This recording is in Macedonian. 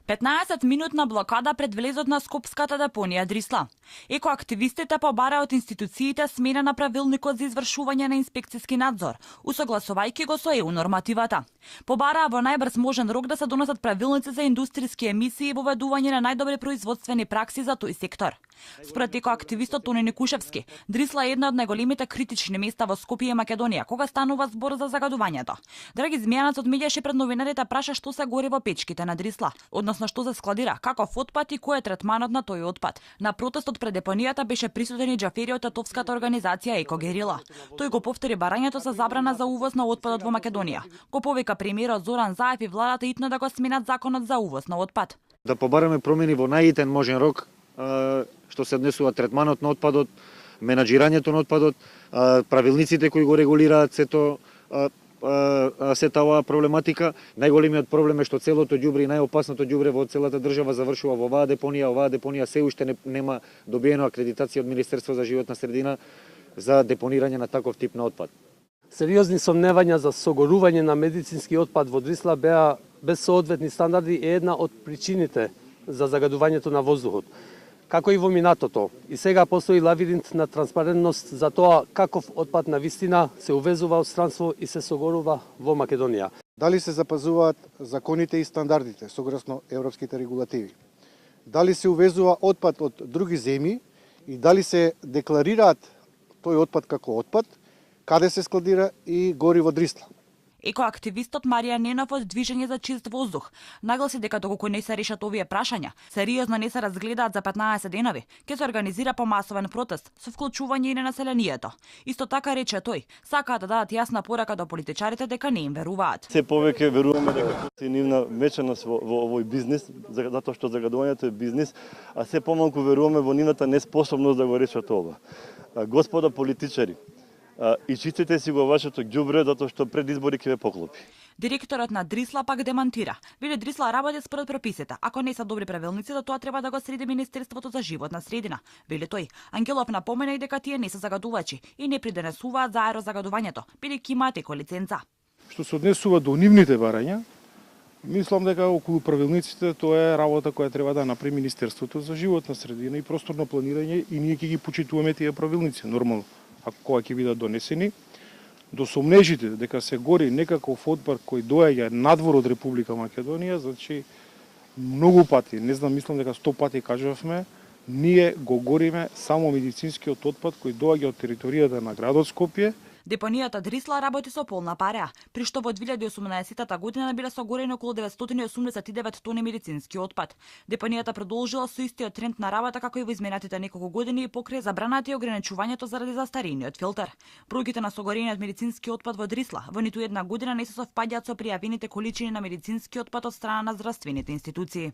15-минутна блокада пред влезот на скопската депонија Дрисла. Екоактивистите побараат од институциите смена на правилникот за извршување на инспекциски надзор, усогласувајќи го со ЕУ нормативата. Побараа во најбрз можен рок да се донесат правилници за индустријски емисии и воведување на најдобри производствени пракси за тој сектор. Според екоактивистот Тони Никушевски, Дрисла е една од најголемите критични места во Скопје и Македонија кога станува збор за загадувањето. Драги Змијанец од медијаше пред новинарите праша што се гори во печките на Дрисла, односно што се складира, каков отпад и кој е третманот на тој отпад. На протестот пред депонијата беше присутен и Џафери од татовската организација Екогерила. Тој го повтори барањето за забрана за увоз на отпадот во Македонија. Го повика премиерот Зоран Заев и владата итно да го сменат законот за увоз на отпад. Да побараме промени во најитен можен рок што се однесува третманот на отпадот, менаџирањето на отпадот, правилниците кои го регулираат сето сета оваа проблематика. Најголемиот проблем е што целото ѓубре и најопасното ѓубре во целата држава завршува во оваа депонија. Оваа депонија се уште нема добиено акредитација од Министерство за животна средина за депонирање на таков тип на отпад. Сериозни сомневања за согорување на медицински отпад во Дрисла беа без соодветни стандарди и една од причините за загадувањето на воздухот. Како и во минатото, и сега постои лавиринт на транспарентност за тоа каков отпад на вистина се увезува од странство и се согорува во Македонија. Дали се запазуваат законите и стандардите согласно европските регулативи? Дали се увезува отпад од други земји и дали се декларираат тој отпад како отпад, каде се складира и гори во Дрисла? Екоактивистот Марија Ненов од Движење за чист воздух нагласи дека доколку не се решат овие прашања, сериозно не се разгледаат за 15 денови, ќе се организира помасовен протест со вклучување и на населението. Исто така рече тој, сакаат да дадат јасна порака до политичарите дека не им веруваат. Се повеќе веруваме дека се нивна меченост во овој бизнис, затоа што загадувањето е бизнис, а се помалку веруваме во нивната неспособност да го решат ова. Господа политичари, и чистите си го вашето ѓубре, затоа што пред избори ќе ве поклопи. Директорот на Дрисла пак демантира. Вели Дрисла работи според прописите. Ако не се добри правилници, то тоа треба да го среди Министерството за животна средина. Вели тој. Ангелов напомена и дека тие не се загадувачи и не придонесуваат за аерозагадувањето, бидејќи имаат еколиценца. Што се однесува до нивните барања, мислам дека околу правилниците тоа е работа која треба да направи Министерството за животна средина и просторно планирање и ние ќе ги почитуваме тие правилници нормално. Ако кога ќе бидат донесени, до сомнежите дека се гори некаков отпад кој доаѓа надвор од Република Македонија, значи многу пати, не знам, мислам дека 100 пати кажавме, ние го гориме само медицинскиот отпад кој доаѓа од територијата на градот Скопје. Депонијата Дрисла работи со полна пареа, при што во 2018 година биле согорени околу 989 тони медицински отпад. Депонијата продолжила со истиот тренд на работа како и во изминатите неколку години и покрај забраната и ограничувањето заради застарениот филтер. Бројките на согорениот медицински отпад во Дрисла во ниту една година не се совпаѓаат со пријавените количини на медицински отпад од страна на здравствените институции.